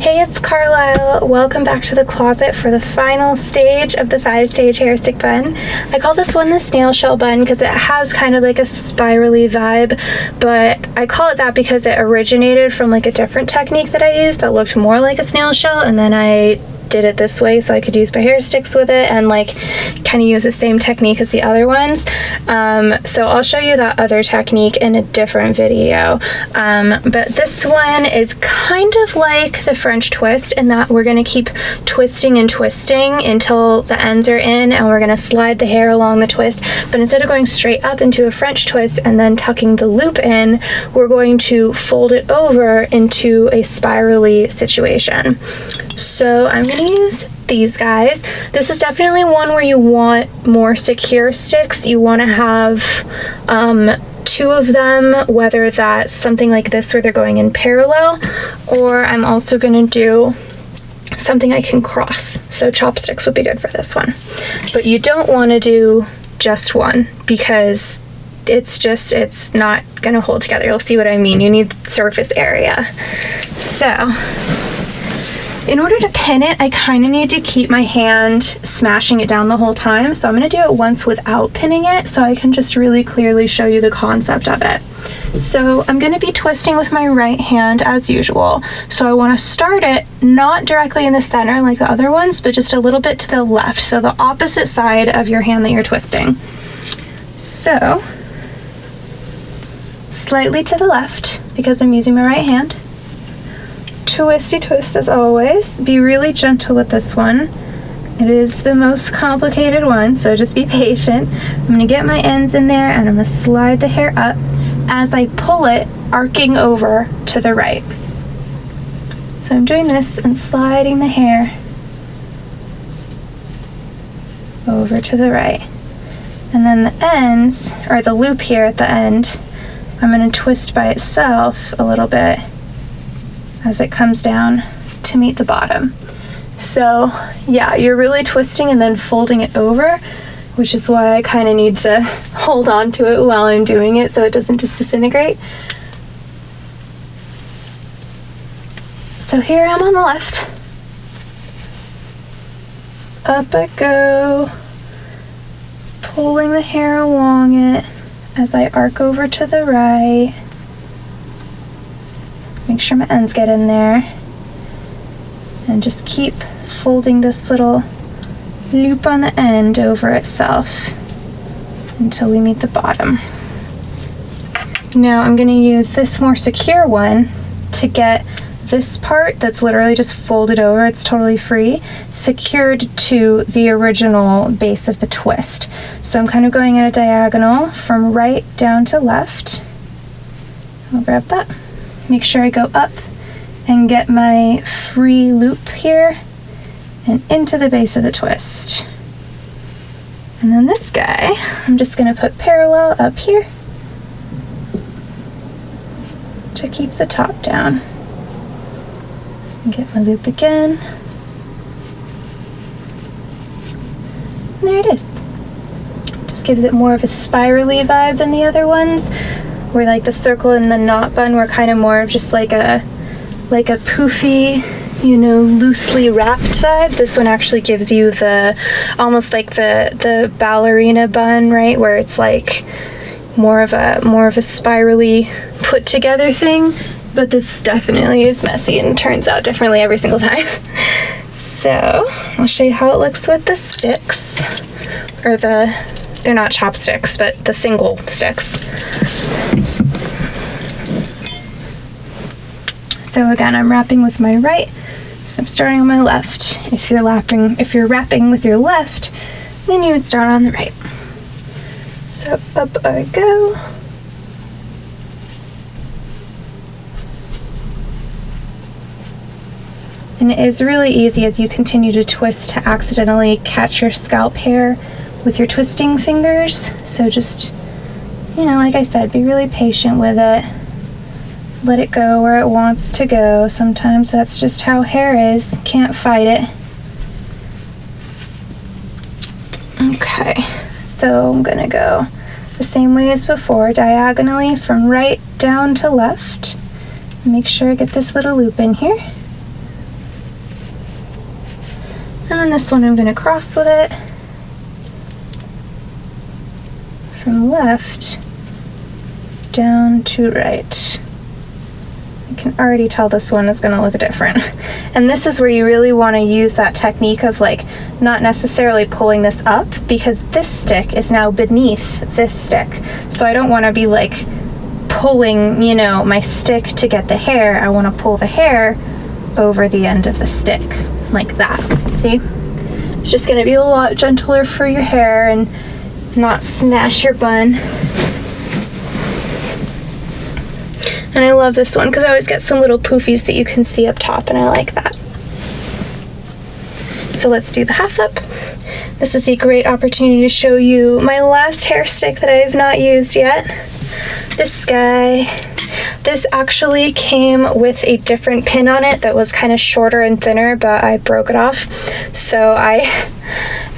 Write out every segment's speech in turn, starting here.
Hey, it's Carlisle. Welcome back to the closet for the final stage of the 5-stage hair stick bun. I call this one the Snail Shell Bun because it has kind of like a spirally vibe, but I call it that because it originated from like a different technique that I used that looked more like a snail shell, and then I did it this way so I could use my hair sticks with it and like kind of use the same technique as the other ones. So I'll show you that other technique in a different video. But this one is kind of like the French twist in that we're going to keep twisting and twisting until the ends are in, and we're going to slide the hair along the twist. But instead of going straight up into a French twist and then tucking the loop in, we're going to fold it over into a spirally situation. So I'm going to use these guys. This is definitely one where you want more secure sticks. You want to have two of them, whether that's something like this where they're going in parallel, or I'm also going to do something I can cross. So chopsticks would be good for this one. But you don't want to do just one because it's not going to hold together. You'll see what I mean. You need surface area. So in order to pin it, I kind of need to keep my hand smashing it down the whole time. So I'm going to do it once without pinning it so I can just really clearly show you the concept of it. So I'm going to be twisting with my right hand as usual. So I want to start it not directly in the center like the other ones, but just a little bit to the left. So the opposite side of your hand that you're twisting. So slightly to the left because I'm using my right hand. Twisty twist as always. Be really gentle with this one. It is the most complicated one, so just be patient. I'm going to get my ends in there and I'm going to slide the hair up as I pull it, arcing over to the right. So I'm doing this and sliding the hair over to the right. And then the ends, or the loop here at the end, I'm going to twist by itself a little bit as it comes down to meet the bottom. So yeah, you're really twisting and then folding it over, which is why I kind of need to hold on to it while I'm doing it so it doesn't just disintegrate. So here I am on the left. Up I go, pulling the hair along it as I arc over to the right. Make sure my ends get in there. And just keep folding this little loop on the end over itself until we meet the bottom. Now I'm going to use this more secure one to get this part that's literally just folded over, it's totally free, secured to the original base of the twist. So I'm kind of going at a diagonal from right down to left. I'll grab that. Make sure I go up and get my free loop here and into the base of the twist. And then this guy, I'm just going to put parallel up here to keep the top down. And get my loop again. And there it is. Just gives it more of a spirally vibe than the other ones, where like the circle and the knot bun were kind of more of just like a poofy, you know, loosely wrapped vibe. This one actually gives you the almost like the ballerina bun, right, where it's like more of a spirally put together thing. But this definitely is messy and turns out differently every single time. So I'll show you how it looks with the sticks, or they're not chopsticks, but the single sticks. So again, I'm wrapping with my right, so I'm starting on my left. If you're wrapping with your left, then you would start on the right. So up I go. And it is really easy as you continue to twist to accidentally catch your scalp hair with your twisting fingers. So just, you know, like I said, be really patient with it. Let it go where it wants to go. Sometimes that's just how hair is. Can't fight it. Okay, so I'm gonna go the same way as before, diagonally from right down to left. Make sure I get this little loop in here. And then this one I'm going to cross with it from left down to right. I can already tell this one is going to look different. And this is where you really want to use that technique of like not necessarily pulling this up, because this stick is now beneath this stick. So I don't want to be like pulling, you know, my stick to get the hair. I want to pull the hair over the end of the stick like that. See? It's just going to be a lot gentler for your hair and not smash your bun. And I love this one because I always get some little poofies that you can see up top, and I like that. So let's do the half up. This is a great opportunity to show you my last hair stick that I have not used yet. This guy. This actually came with a different pin on it that was kind of shorter and thinner, but I broke it off. So I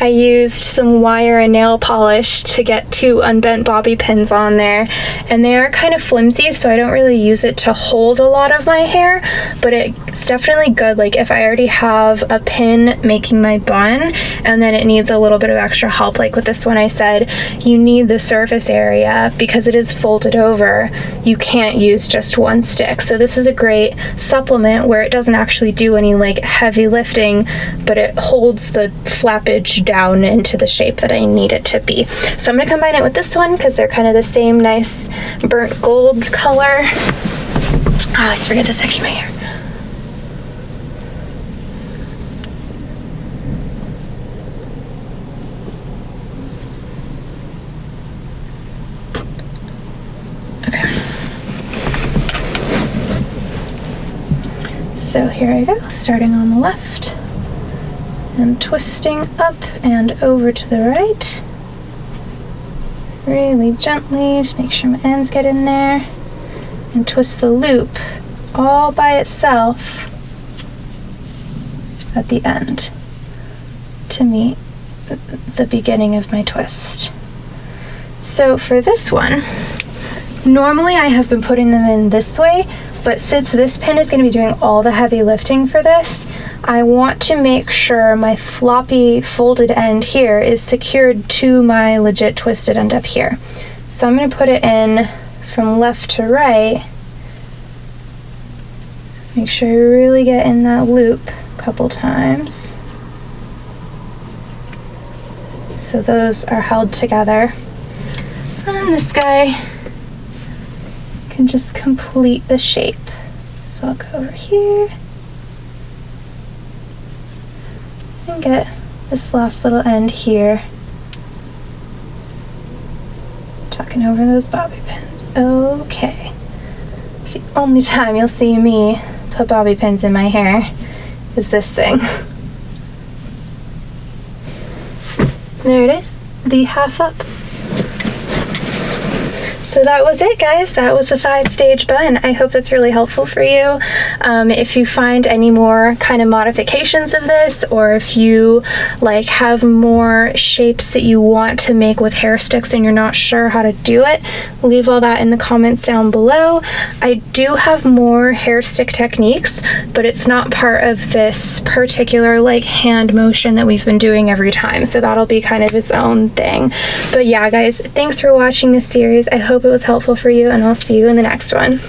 used some wire and nail polish to get 2 unbent bobby pins on there, and they are kind of flimsy, so I don't really use it to hold a lot of my hair, but it's definitely good like if I already have a pin making my bun and then it needs a little bit of extra help. Like with this one, I said you need the surface area because it is folded over. You can't use just one stick, so this is a great supplement where it doesn't actually do any like heavy lifting, but it holds the flappage down into the shape that I need it to be. So I'm going to combine it with this one because they're kind of the same nice burnt gold color. Oh, I always forget to section my hair. Okay. So here I go, starting on the left. And twisting up and over to the right. Really gently, just make sure my ends get in there. And twist the loop all by itself at the end to meet the beginning of my twist. So for this one, normally I have been putting them in this way, but since this pin is going to be doing all the heavy lifting for this, I want to make sure my floppy folded end here is secured to my legit twisted end up here. So I'm going to put it in from left to right. Make sure you really get in that loop a couple times. So those are held together. And this guy can just complete the shape. So I'll go over here and get this last little end here, tucking over those bobby pins. Okay. The only time you'll see me put bobby pins in my hair is this thing. There it is, the half up. So that was it, guys. That was the 5-stage bun. I hope that's really helpful for you. If you find any more kind of modifications of this, or if you like have more shapes that you want to make with hair sticks and you're not sure how to do it, leave all that in the comments down below. I do have more hair stick techniques, but it's not part of this particular like hand motion that we've been doing every time. So that'll be kind of its own thing. But yeah, guys, thanks for watching this series. I hope it was helpful for you, and I'll see you in the next one.